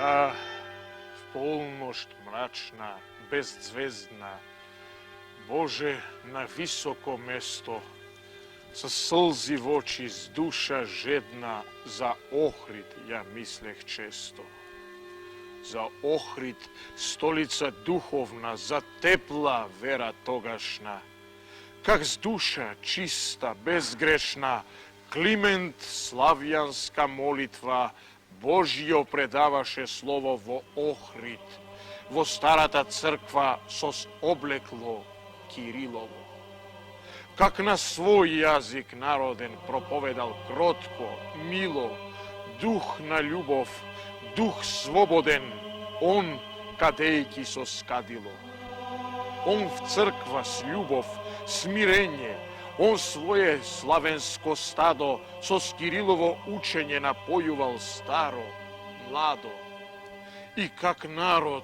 Ja, v polnošt mračna, bezdzvezdna, Bože, na visoko mesto, sa slzi v oči, z duša žedna, za Ohrid ja misleh često. Za Ohrid, stolica duhovna, za tepla vera togašna, kak z duša čista, bezgrešna, Kliment, slavjanska molitva, Božjo predavaše slovo vo Ohrid, vo starata crkva sos obleklo Kirilovo. Kak na svoj jazik naroden propovedal krotko, milo, duh na ljubov, duh svoboden, on kadejki so skadilo. On v crkva s ljubov, smirenje, on svoje slavensko stado so Kirilovo učenje napojuval staro, mlado. I kak narod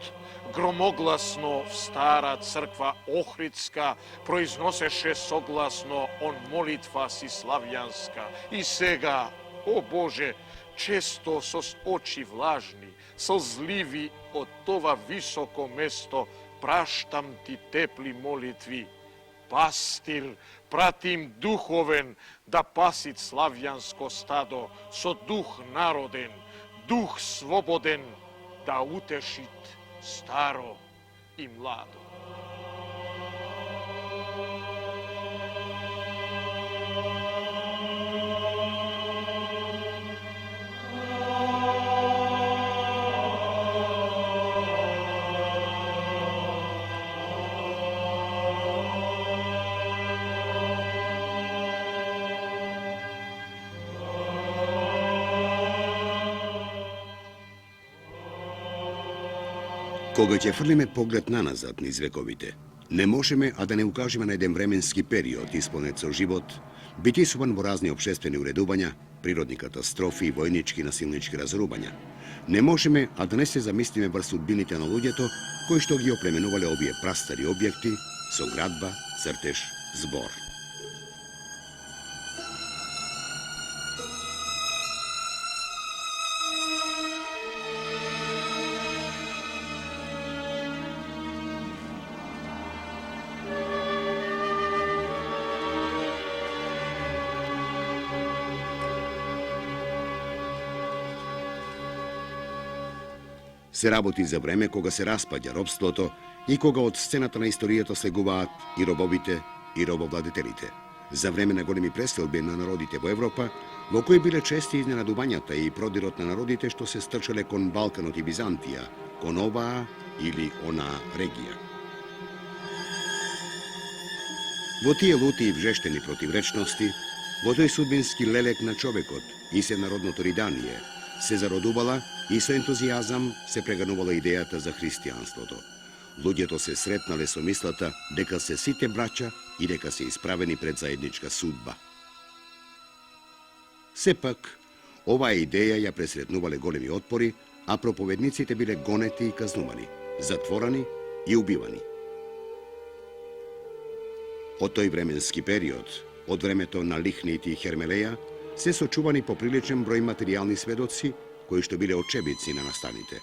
gromoglasno stara crkva Ohridska proiznoseše soglasno on molitva si slavjanska. I sega, o Bože, često sos oči vlažni, slzlivi od tova visoko mesto, praštam ti tepli molitvi. Pastir, pratim duhoven, da pasit slavjansko stado, so duh naroden, duh svoboden, da utešit staro i mlado. Кога ќе фрлиме поглед наназад низ вековите, не можеме а да не укажеме на еден временски период исполнет со живот, битисуван во разни општествени уредувања, природни катастрофи и војнички насилнички разрубања. Не можеме а да не се замислиме врз судбините на луѓето кои што ги оплеменувале овие прастари објекти со градба, цртеж, збор. Се работи за време кога се распаѓа робството и кога од сцената на историјата слегуваат и робовите и робовладетелите. За време на големи преселби на народите во Европа, во кои биле чести изненадувањата и продирот на народите што се стрчале кон Балканот и Византија, кон оваа или онаа регија. Во тие лути и вжештени противречности, во тој судбински лелек на човекот и се народното ридание, се зародувала и со ентузијазам се преганувала идејата за христијанството. Луѓето се сретнале со мислата дека се сите браќа и дека се исправени пред заедничка судба. Сепак, оваа идеја ја пресретнувале големи отпори, а проповедниците биле гонети и казнувани, затворани и убивани. Од тој временски период, од времето на Лихнит и Хермелеја, се сочувани поприличен број материјални сведоци, кои што биле очебици на настаните.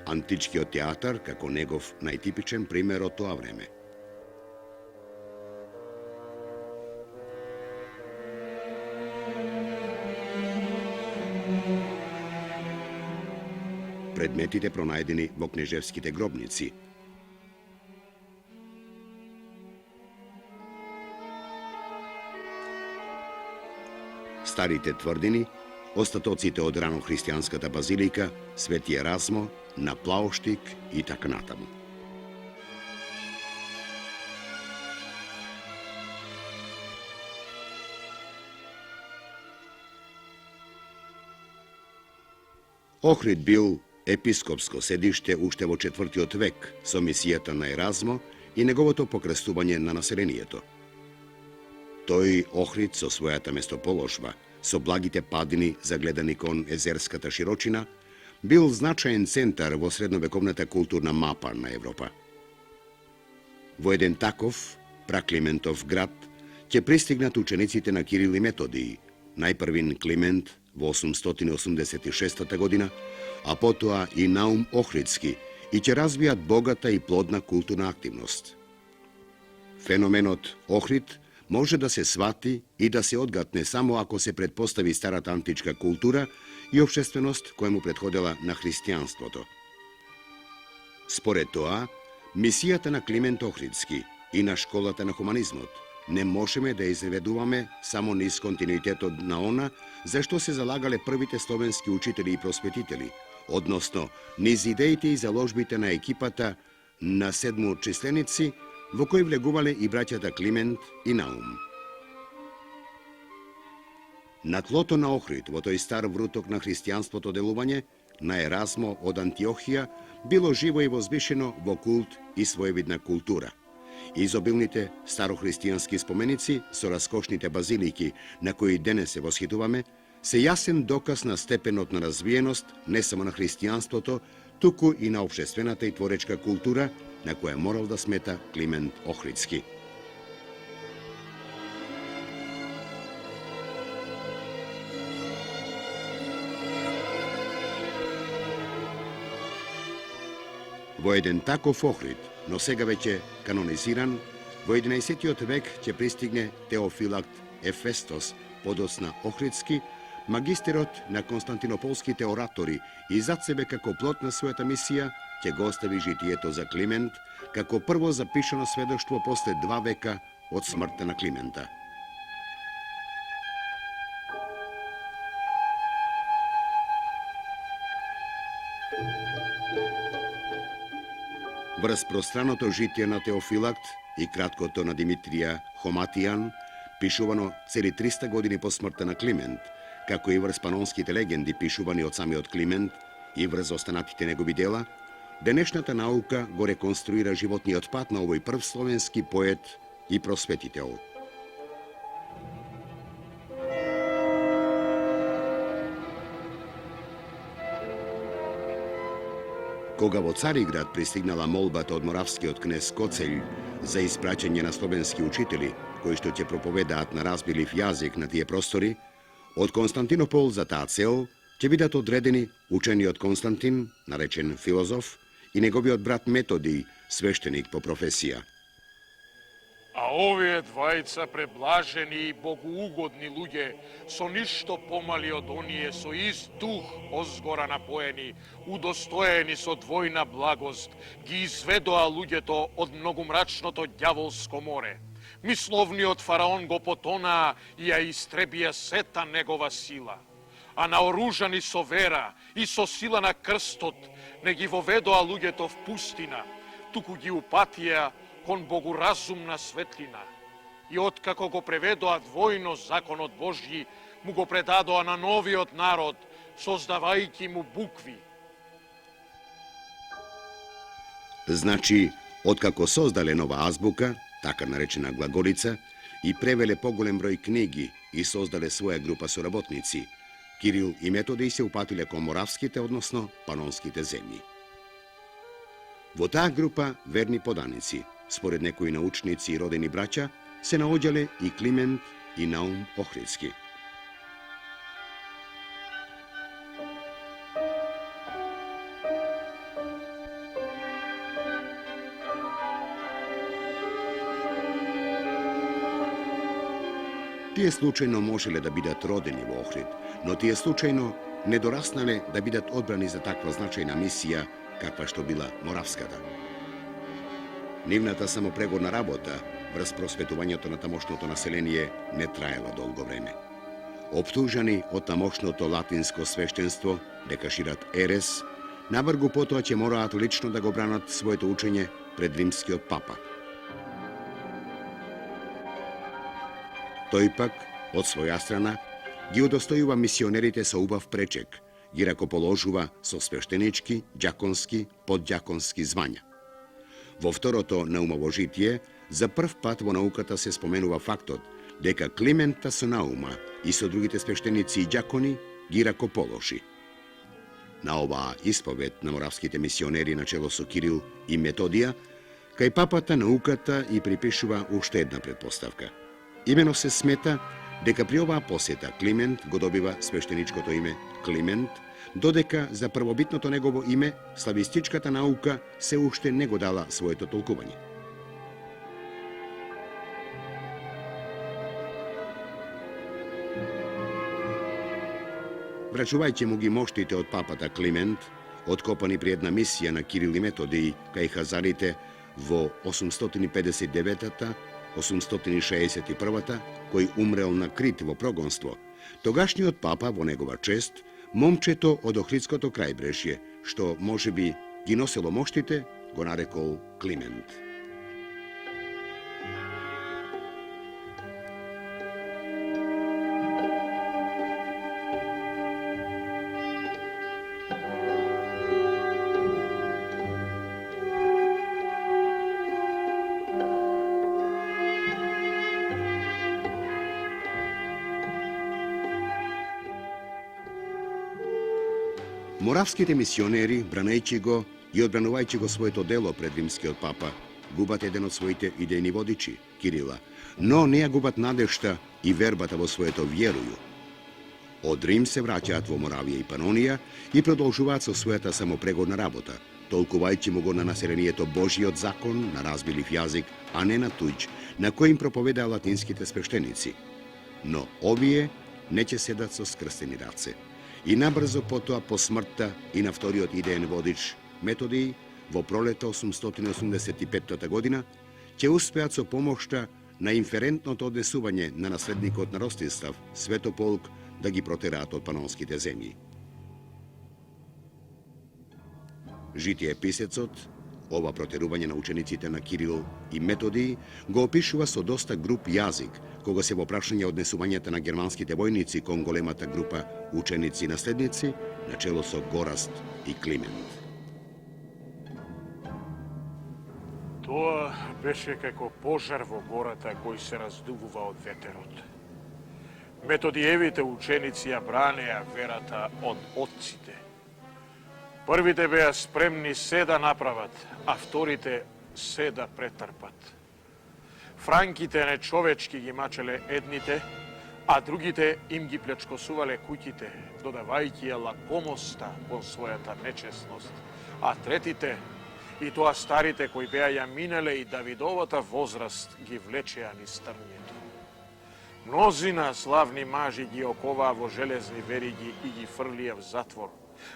Античкиот театар како негов најтипичен пример од тоа време. Предметите пронајдени во кнежевските гробници. Старите тврдини, остатоците од рано христијанската базилика, Свети Еразмо, на Плауштик и така натаму. Охрид бил епископско седиште уште во 4. век со мисијата на Еразмо и неговото покрстување на населението. Тој Охрид со својата местоположба, со благите падини загледани кон езерската широчина, бил значаен центар во средновековната културна мапа на Европа. Во еден таков, праклиментов град, ќе пристигнат учениците на Кирил и Методий, најпрвин Климент во 886 година, а потоа и Наум Охридски, и ќе развијат богата и плодна културна активност. Феноменот Охрид може да се свати и да се одгатне само ако се предпостави старата античка култура и општественост која му претходела на христијанството. Според тоа, мисијата на Климент Охридски и на школата на хуманизмот не можеме да изведуваме само низ континуитетот на она за што се залагале првите словенски учители и просветители, односно низ идеите и заложбите на екипата на седмоочисленици, во кој влегувале и браќата Климент и Наум. На тлото на Охрид, во тој стар вруток на христијанството делување, на Еразмо од Антиохија, било живо и возвишено во култ и своевидна култура. Изобилните старохристијански споменици со раскошните базилики, на кои денес се восхитуваме, се јасен доказ на степенот на развиеност не само на христијанството, туку и на општествената и творечка култура, на која морал да смета Климент Охридски. Во еден таков Охрид, но сега веќе канонизиран, во 11 век ќе пристигне Теофилакт Ефестос, подоцна Охридски, магистерот на константинополските оратори, и зад себе како плод на својата мисија ќе го остави житието за Климент како прво запишано сведоштво после 2 века од смртта на Климента. Врз пространото житие на Теофилакт и краткото на Димитрија Хоматијан, пишувано цели 300 години по смртта на Климент, како и врз панонските легенди пишувани од самиот Климент и врз останатите негови дела, денешната наука го реконструира животниот пат на овој прв словенски поет и просветител. Кога во Цариград пристигнала молбата од моравскиот кнез Коцелј за испраќање на словенски учители, кои што ќе проповедаат на разбилив јазик на тие простори, од Константинопол за таа цел ќе бидат одредени учениот Константин, наречен филозоф, и неговиот брат Методий, свештеник по професија. А овие двајца преблажени и богоугодни луѓе, со ништо помали од оние со ист дух озгора напоени, удостоени со двојна благост, ги изведоа луѓето од многу мрачното ѓаволско море. Мисловниот фараон го потонаа и ја истребија сета негова сила. А наоружани со вера и со сила на крстот, не ги воведоа луѓето в пустина, туку ги упатија кон богоразумна светлина. И откако го преведоа двојно законот Божји, му го предадоа на новиот народ, создавајќи му букви. Значи, откако создале нова азбука, така наречена глаголица, и превеле поголем број книги и создале своја група соработници, Кирил и Методий се упатиле кон моравските, односно панонските земји. Во таа група верни поданици, според некои научници и родени браќа, се наоѓале и Климент и Наум Охридски. Тие случајно можеле да бидат родени во Охрид, но тие случајно не дораснале да бидат одбрани за таква значајна мисија, каква што била моравската. Нивната самопрегорна работа врз просветувањето на тамошното население не траела долго време. Оптужани од тамошното латинско свештенство дека шират ерес, навргу потоа ќе мораат лично да го бранат своето учење пред римскиот папа. Тој пак, од своја страна, ги удостојува мисионерите со убав пречек, ги ракоположува со свештенички, ѓаконски, подѓаконски звања. Во второто наумово житие, за прв пат во науката се споменува фактот дека Климент со Наума и со другите свештеници и ѓакони ги ракополоши. На оваа исповед на моравските мисионери начело со Кирил и Методија, кај папата науката и припишува уште една предпоставка. Имено се смета дека при оваа посета Климент го добива свештеничкото име Климент, додека за првобитното негово име славистичката наука се уште не го дала своето толкување. Врачувајќи му ги моштите од папата Климент, откопани при една мисија на Кирил и Методиј кај хазарите во 850-861, кој умрел на Крит во прогонство, тогашниот папа во негова чест, момчето од Охридското крајбрежје, што можеби ги носело моштите, го нарекол Климент. Моравските мисионери, бранејќи го и одбранувајќи го своето дело пред римскиот папа, губат еден од своите идејни водичи, Кирила, но не ја губат надежта и вербата во своето вјерују. Од Рим се враќаат во Моравија и Панонија и продолжуваат со својата самопрегодна работа, толкувајќи му го на населението Божиот закон на разбилив јазик, а не на туѓ, на кој им проповедаа латинските свештеници. Но овие не ќе седат со скрстени раце. И набрзо потоа по смртта и на вториот идеен водич Методиј во пролета 885 година ќе успеат со помошта на инферентното однесување на наследникот на Ростислав, Светополк, да ги протераат од панонските земји. Житие писецот, ова протерување на учениците на Кирил и Методиј го опишува со доста груб јазик, кога се во прашање однесувањата на германските војници кон големата група ученици и наследници, начело со Гораст и Климент. Тоа беше како пожар во гората кој се раздувува од ветерот. Методиевите ученици ја бранеа верата од отците. Првите беа спремни се да направат, а вторите се да претрпат. Франките нечовечки ги мачеле едните, а другите им ги плечкосувале куќите, додавајќи ја лакомоста кон својата нечесност, а третите, и тоа старите кои беа ја минеле и Давидовата возраст, ги влечеа низ трњето. Мнозина славни мажи ги оковаа во железни вериги и ги фрлија в затвор,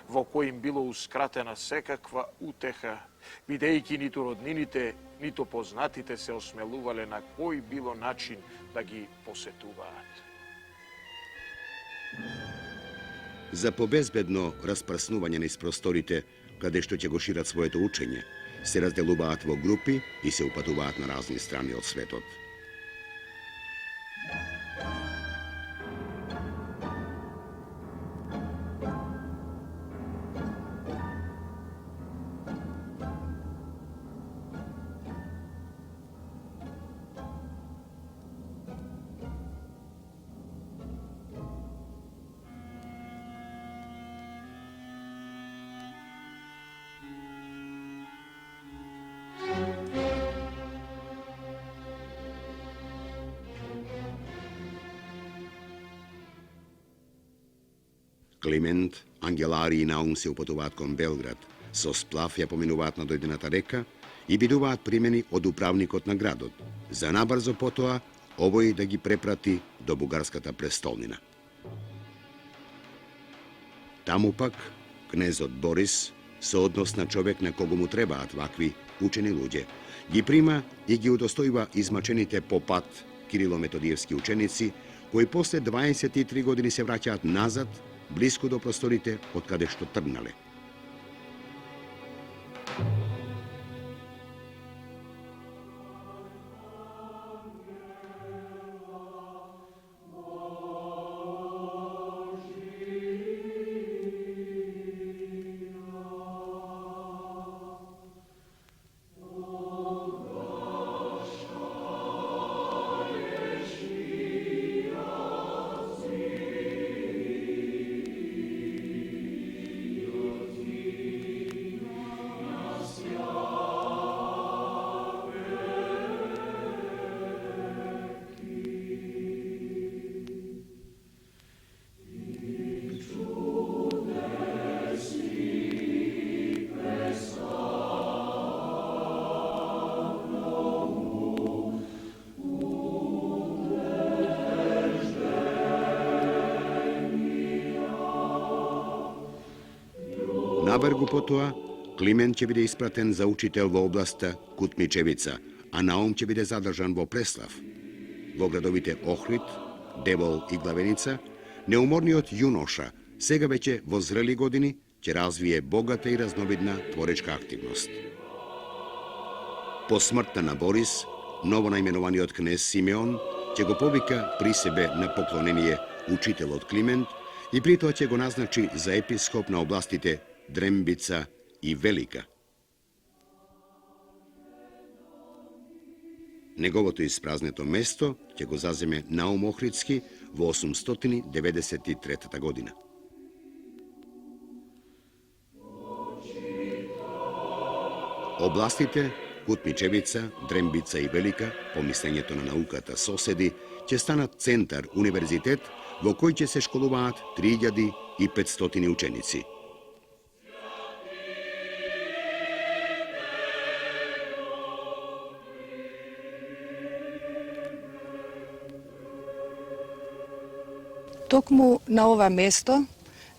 во кој им било ускратена секаква утеха, бидејќи ниту роднините, ниту познатите се осмелувале на кој било начин да ги посетуваат. За побезбедно распрснување низ просторите, каде што ќе го шират своето учење, се разделуваат во групи и се упатуваат на разни страни од светот. Климент, Ангелари и Наум се упатуваат кон Белград, со сплав ја поминуваат на дојдената река и бидуваат примени од управникот на градот, за набрзо потоа овој да ги препрати до бугарската престолнина. Таму пак, кнезот Борис, соодносна човек на кого му требаат вакви учени луѓе, ги прима и ги удостојува измачените по пат Кирило-методиевски ученици, кои после 23 години се враќаат назад, блиску до просторите од каде што тргнале. Абергу потоа, Климент ќе биде испратен за учител во областа Кутмичевица, а Наум ќе биде задржан во Преслав. Во градовите Охрид, Девол и Главеница, неуморниот јуноша, сега веќе во зрели години, ќе развие богата и разновидна творечка активност. По смртта на Борис, новонаименуваниот кнез Симеон ќе го повика при себе на поклонение учителот Климент и при тоа ќе го назначи за епископ на областите Дрембица и Велика. Неговото испразнето место ќе го заземе Наум Охридски во 893 година. Областите Кутмичевица, Дрембица и Велика, по мислењето на науката соседи, ќе станат центар, универзитет, во кој ќе се школуваат 3500 ученици. Токму на ова место,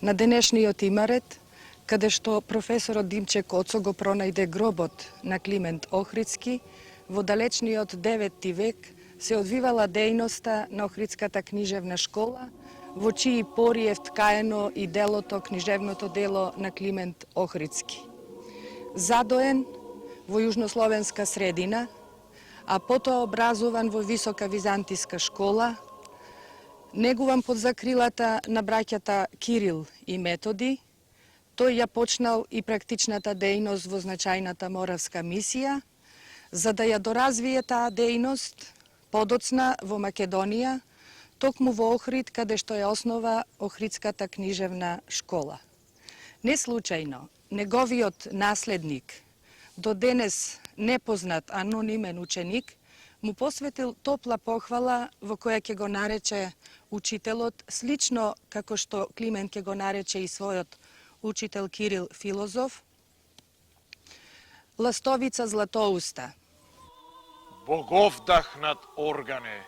на денешниот Имарет, каде што професорот Димче Коцо го пронајде гробот на Климент Охридски, во далечниот 9 век се одвивала дејноста на Охридската книжевна школа, во чии пори е вткаено и делото, книжевното дело на Климент Охридски. Задоен во јужнословенска средина, а потоа образуван во висока византиска школа, негуван под закрилата на браќата Кирил и Методи, тој ја почнал и практичната дејност во значајната Моравска мисија, за да ја доразвие таа дејност подоцна во Македонија, токму во Охрид, каде што ја основа Охридската книжевна школа. Не случајно, неговиот наследник, до денес непознат анонимен ученик, му посветил топла похвала во која ќе го нарече учителот, слично како што Климент ќе го нарече и својот учител Кирил филозоф, ластовица златоуста. Боговдахнат органе,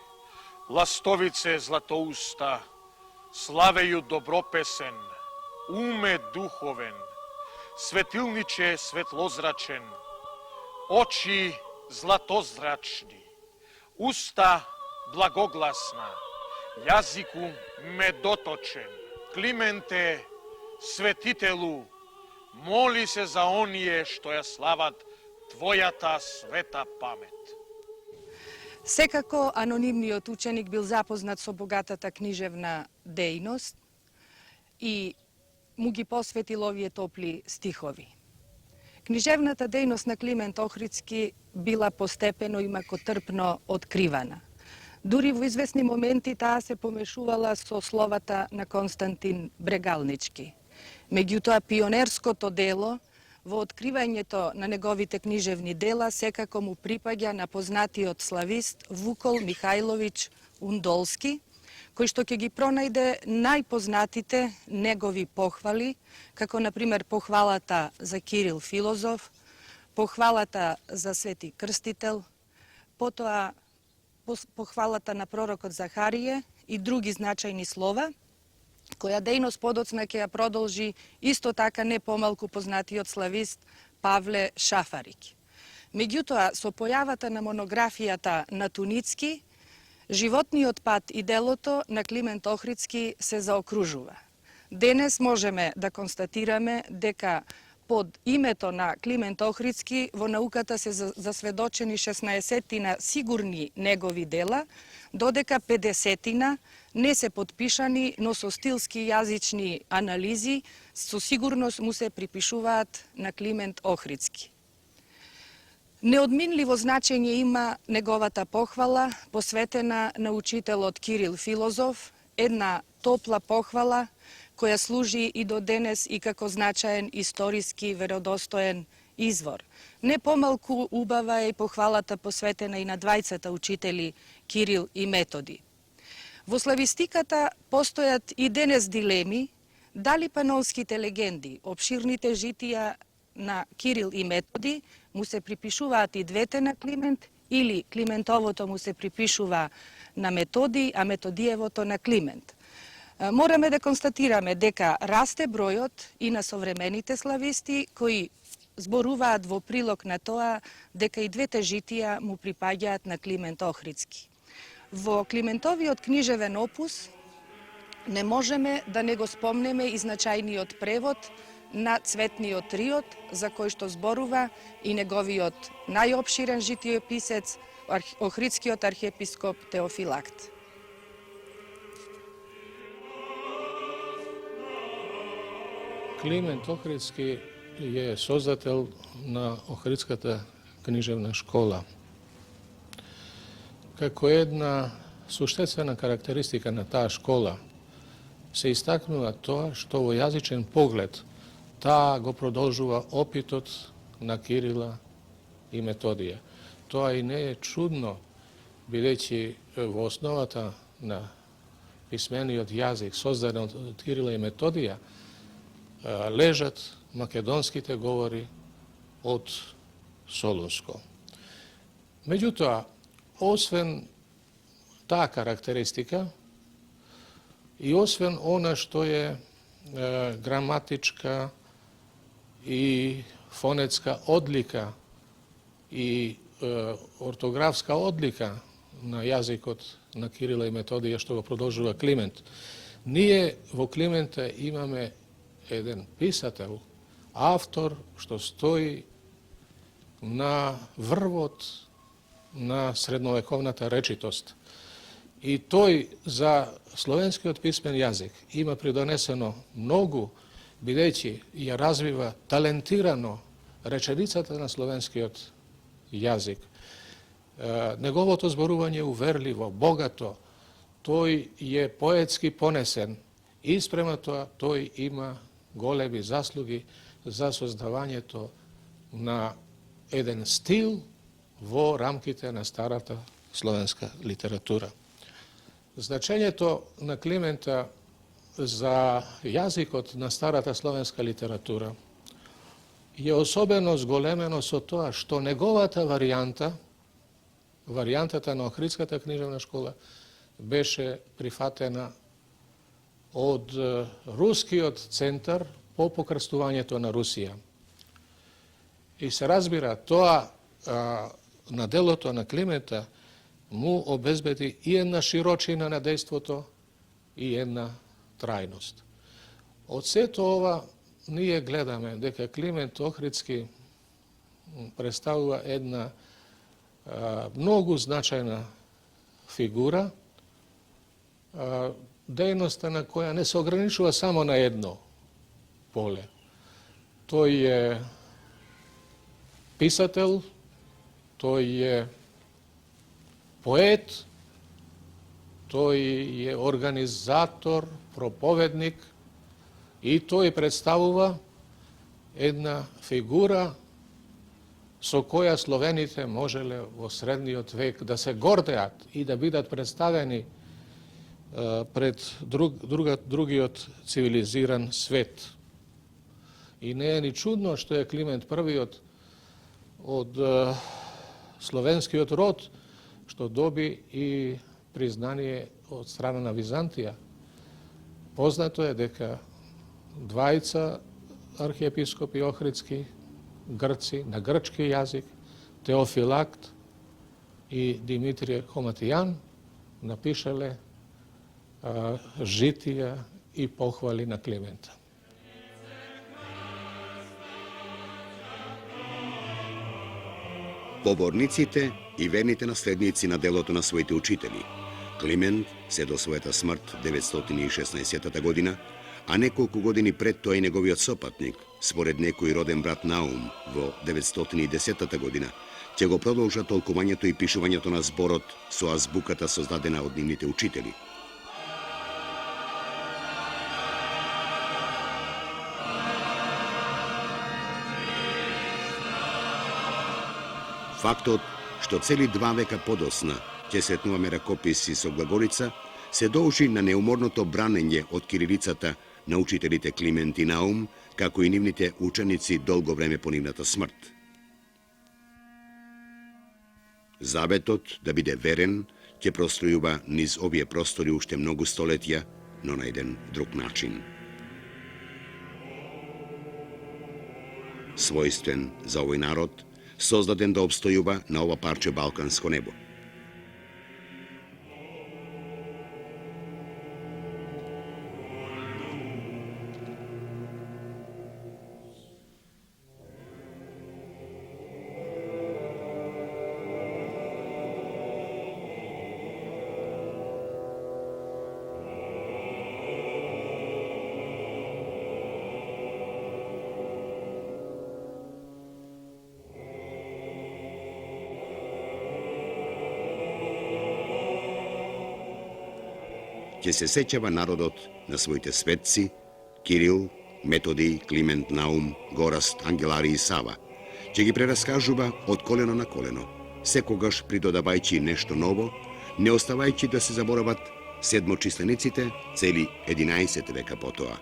ластовице златоуста, славеју добропесен, уме духовен, светилниче светлозрачен, очи златозрачни, уста благогласна, јазику медоточен. Клименте, светителу, моли се за оние што ја слават твојата света памет. Секако анонимниот ученик бил запознат со богатата книжевна дејност и му ги посветил овие топли стихови. Книжевната дејност на Климент Охридски била постепено и макотрпно откривана. Дури во известни моменти таа се помешувала со словата на Константин Брегалнички. Меѓутоа, пионерското дело во откривањето на неговите книжевни дела секако му припаѓа на познатиот славист Вукол Михајловиќ Ундолски, кој што ќе ги пронајде најпознатите негови похвали, како например похвалата за Кирил филозоф, похвалата за Свети Крстител, потоа похвалата на пророкот Захарije и други значајни слова, која дејност подоцна ќе ја продолжи исто така не помалку познатиот славист Павле Шафарик. Меѓутоа, со појавата на монографијата на Туницки, животниот пат и делото на Климент Охридски се заокружува. Денес можеме да констатираме дека под името на Климент Охридски во науката се засведочени 16 сигурни негови дела, додека 50 не се подпишани, но со стилски јазични анализи со сигурност му се припишуваат на Климент Охридски. Неодминливо значење има неговата похвала, посветена на учителот Кирил филозоф, една топла похвала која служи и до денес и како значаен историски веродостоен извор. Не помалку убава е и похвалата посветена и на двајцата учители Кирил и Методи. Во славистиката постојат и денес дилеми дали панонските легенди, обширните житија на Кирил и Методи му се припишуваат и двете на Климент или Климентовото му се припишува на Методи, а Методиевото на Климент. Мораме да констатираме дека расте бројот и на современите слависти кои зборуваат во прилог на тоа дека и двете житија му припаѓаат на Климент Охридски. Во Климентовиот книжевен опус не можеме да не го спомнеме и значајниот превод на Цветниот триот, за кој што зборува и неговиот најопширен житиописец, Охридскиот архиепископ Теофилакт. Климент Охридски je создател на Охридската книжевна школа. Како една суштествена карактеристика на таа школа се истакнува тоа што во јазичен поглед таа го продолжува опитот на Кирила и Методија. Тоа и не е чудно, бидејќи во основата на писмениот јазик создаден од Кирила и Методија лежат македонските говори од Солунско. Меѓутоа, освен таа карактеристика и освен она што е граматичка и фонетска одлика и ортографска одлика на јазикот на Кирила и Методија што го продолжува Климент, ние во Климента имаме еден писател, автор што стои на врвот на средновековната речитост. И тој за словенскиот писмен јазик има придонесено многу, бидејќи ја развива талентирано реченицата на словенскиот јазик. Неговото зборување е уверливо, богато, тој е поетски понесен и спрема тоа тој има големи заслуги за создавањето на еден стил во рамките на старата словенска литература. Значењето на Климента за јазикот на старата словенска литература е особено зголемено со тоа што неговата варијантата на Охридската книжевна школа, беше прифатена од Рускиот центар по покрстувањето на Русија. И се разбира, тоа на делото на Климента му обезбеди и една широчина на дејството и една трајност. Од сето ова ние гледаме дека Климент Охридски представува една многу значајна фигура, дејноста на која не се ограничува само на едно поле. Тој е писател, тој е поет, тој е организатор, проповедник и тој представува една фигура со која словените можеле во средниот век да се гордеат и да бидат представени пред другиот цивилизиран свет. И не е ни чудно што е Климент првиот од словенскиот род што доби и признание од страна на Византија. Познато е дека двајца архиепископи Охридски, грци, на грчки јазик, Теофилакт и Димитрije Хоматијан, напишале житија и похвали на Климента. Поборниците и верните наследници на делото на своите учители. Климент се до својата смрт 916 година, а неколку години пред тоа и неговиот сопатник, според некој роден брат Наум, во 910 година, ќе го продолжат толкувањето и пишувањето на зборот со азбуката создадена од нивните учители. Фактот што цели 2 века подосна ќе сретнуваме ракописи со глаголица се должи на неуморното бранење од кирилицата на учителите Климент и Наум, како и нивните ученици долго време по нивната смрт. Заветот да биде верен ќе простојува низ овие простори уште многу столетја, но на еден друг начин. Својствен за овој народ, создаден да обстојува на ова парче балканско небо. Ќе се сеќава народот на своите светци, Кирил, Методий, Климент, Наум, Гораст, Ангелари и Сава. Ќе ги прераскажува од колено на колено, секогаш придодавајќи нешто ново, не оставајќи да се заборават седмочислениците цели 11 века потоа.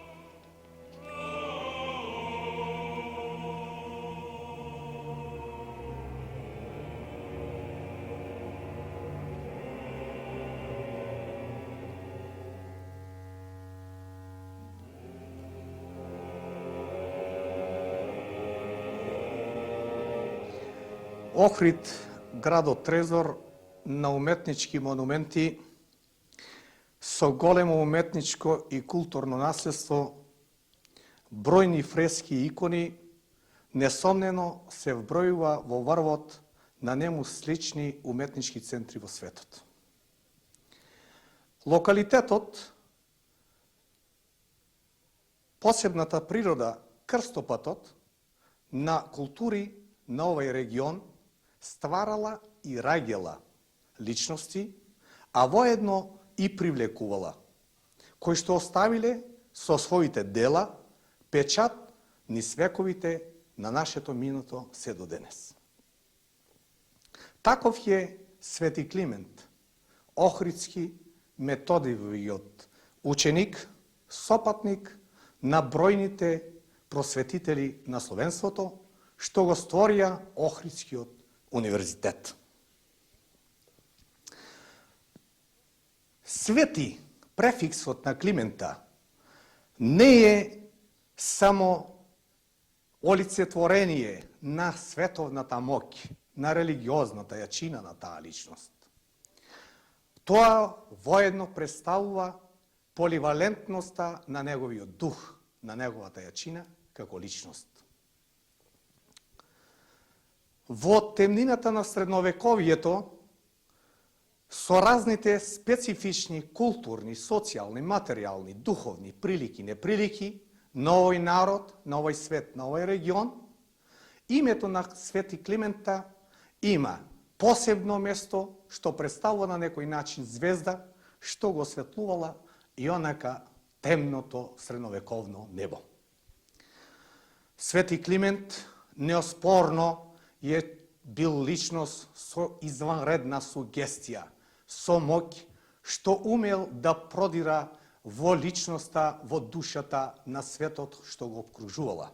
Охрид, градот трезор на уметнички монументи со големо уметничко и културно наследство, бројни фрески и икони, несомнено се вбројува во врвот на нему слични уметнички центри во светот. Локалитетот, посебната природа, крстопатот на култури на овој регион стварала и раѓала личности, а воедно и привлекувала, кои што оставиле со своите дела печат низ вековите на нашето минато се до денес. Таков е Свети Климент, охридски Методиевиот ученик, сопатник на бројните просветители на словенството, што го створија Охридскиот универзитет. Свети, префиксот на Климента, не е само олицетворение на световната моќ, на религиозната јачина на таа личност. Тоа воедно представува поливалентноста на неговиот дух, на неговата јачина како личност. Во темнината на средновековието, со разните специфични културни, социјални, материјални, духовни прилики, неприлики на овој народ, на овој свет, на овој регион, името на Свети Климента има посебно место што представува на некој начин звезда што го осветлувала и онака темното средновековно небо. Свети Климент неоспорно е бил личност со изванредна сугестија, со моќ, што умел да продира во личноста, во душата на светот што го обкружувала.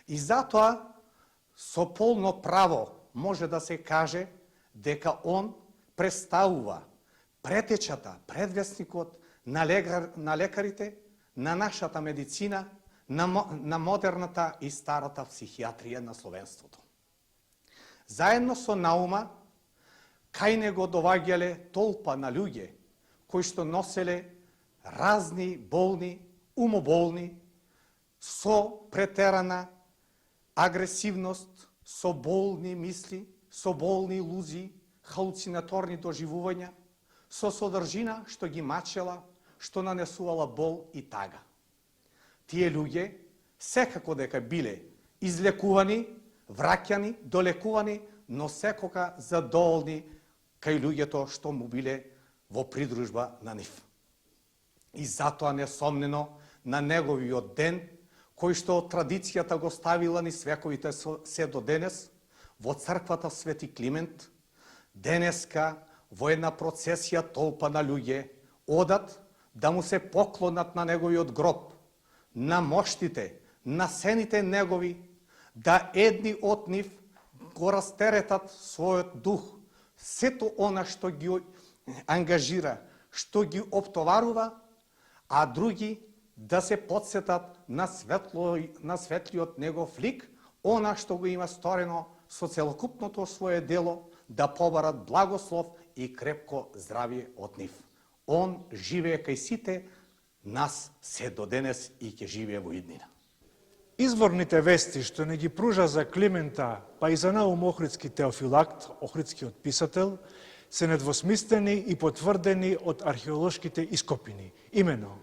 И затоа, со полно право може да се каже дека он представува претечата, предвестникот на лекарите, на нашата медицина, на модерната и старата психијатрија на словенството. Заедно со Наума, кај него доваѓале толпа на луѓе, кои што носеле разни болни, умоболни, со претерана агресивност, со болни мисли, со болни илузии, халуцинаторни доживувања, со содржина што ги мачела, што нанесувала бол и тага. Тие луѓе секако дека биле излекувани, враќани, долекувани, но секока задоволни кај луѓето што му биле во придружба на нив. И затоа несомнено на неговиот ден, кој што традицијата го ставила низ вековите се до денес, во црквата Свети Климент, денеска во една процесија толпа на луѓе одат да му се поклонат на неговиот гроб, на моштите, на сените негови, да едни од нив го растеретат својот дух, сето она што ги ангажира, што ги оптоварува а други да се подсетат на светлиот негов лик, она што го има сторено со целокупното свое дело, да побарат благослов и крепко здравие од нив. Он живее кај сите нас се до денес и ќе живее во иднина. Изворните вести што не ги пружа за Климента, па и за Наум Охридски Теофилакт, Охридскиот писател, се недвосмислени и потврдени од археолошките ископини. Имено,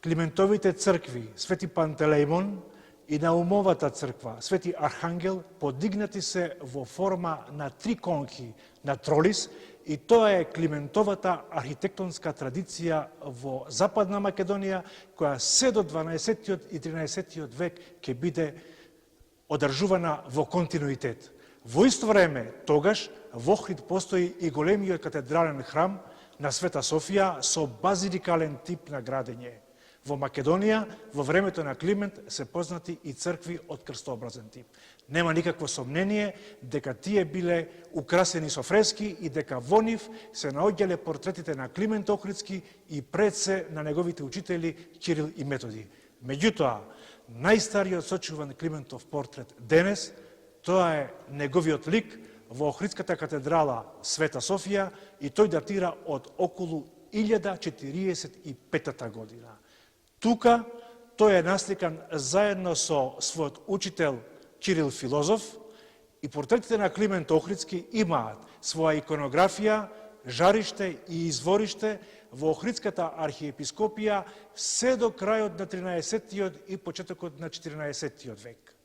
Климентовите цркви, Свети Пантелеймон и Наумовата црква, Свети Архангел, подигнати се во форма на три конки на тролис, и тоа е Климентовата архитектонска традиција во Западна Македонија, која се до 12 и 13 век ќе биде одржувана во континуитет. Во исто време, тогаш, во Охрид постои и големиот катедрален храм на Света Софија со базиликален тип на градење. Во Македонија, во времето на Климент, се познати и цркви од крстообразен тип. Нема никакво сомнение дека тие биле украсени со фрески и дека во нив се наоѓале портретите на Климент Охридски и пред се на неговите учители Кирил и Методи. Меѓутоа, најстариот сочуван Климентов портрет денес, тоа е неговиот лик во Охридската катедрала Света Софија и тој датира од околу 1045 година. Тука тој е насликан заедно со својот учител Кирил Филозоф и портретите на Климент Охридски имаат своја иконографија, жариште и извориште во Охридската архиепископија се до крајот на 13-тиот и почетокот на 14-тиот век.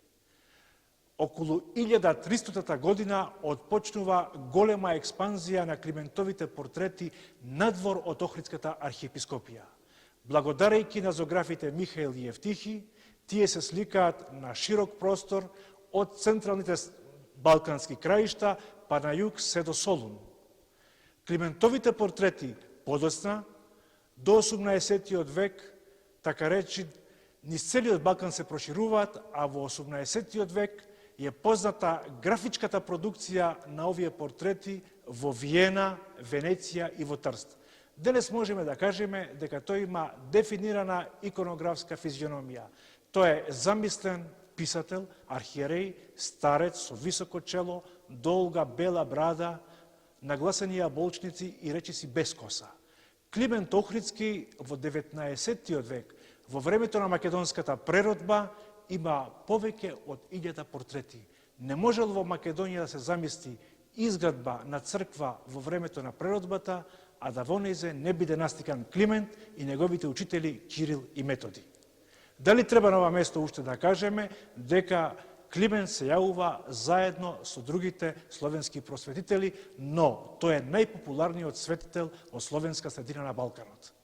Околу 1300 година отпочнува голема експанзија на Климентовите портрети надвор од Охридската архиепископија. Благодарејќи на зоографите Михаил и Евтихи, тие се сликаат на широк простор од централните балкански краишта па на југ се до Солун. Климентовите портрети подоцна до 18 век, така речи, низ целиот Балкан се прошируваат, а во 18 век е позната графичката продукција на овие портрети во Виена, Венеција и во Трст. Денес можеме да кажеме дека тој има дефинирана иконографска физиономија. Тој е замислен писател, архиереј, старец со високо чело, долга бела брада, нагласени јаболчници и речиси без коса. Климент Охридски во 19 век, во времето на македонската преродба, има повеќе од 1000 портрети. Не можел во Македонија да се замисли изградба на црква во времето на преродбата, а да во нејзе не биде настикан Климент и неговите учители Кирил и Методи. Дали треба на ова место уште да кажеме дека Климент се јавува заедно со другите словенски просветители, но тој е најпопуларниот светител од словенска средина на Балканот.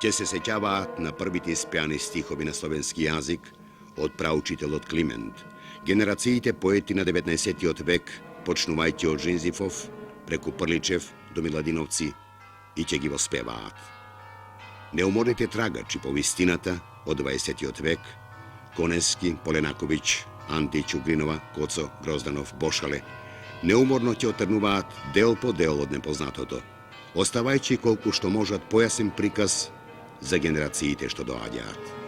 Ќе се сеќаваат на првите испеани стихови на словенски јазик од праучителот Климент, генерациите поети на 19 век, почнувајќи од Жензифов, преку Прличев до Миладиновци, и ќе ги воспеваат. Неуморните трагачи по вистината од 20 век, Конески, Поленаковиќ, Антич, Угринова, Коцо, Грозданов, Бошале, неуморно ќе отрнуваат дел по дел од непознатото, оставајќи колку што можат појасен приказ за генерациите што доаѓаат.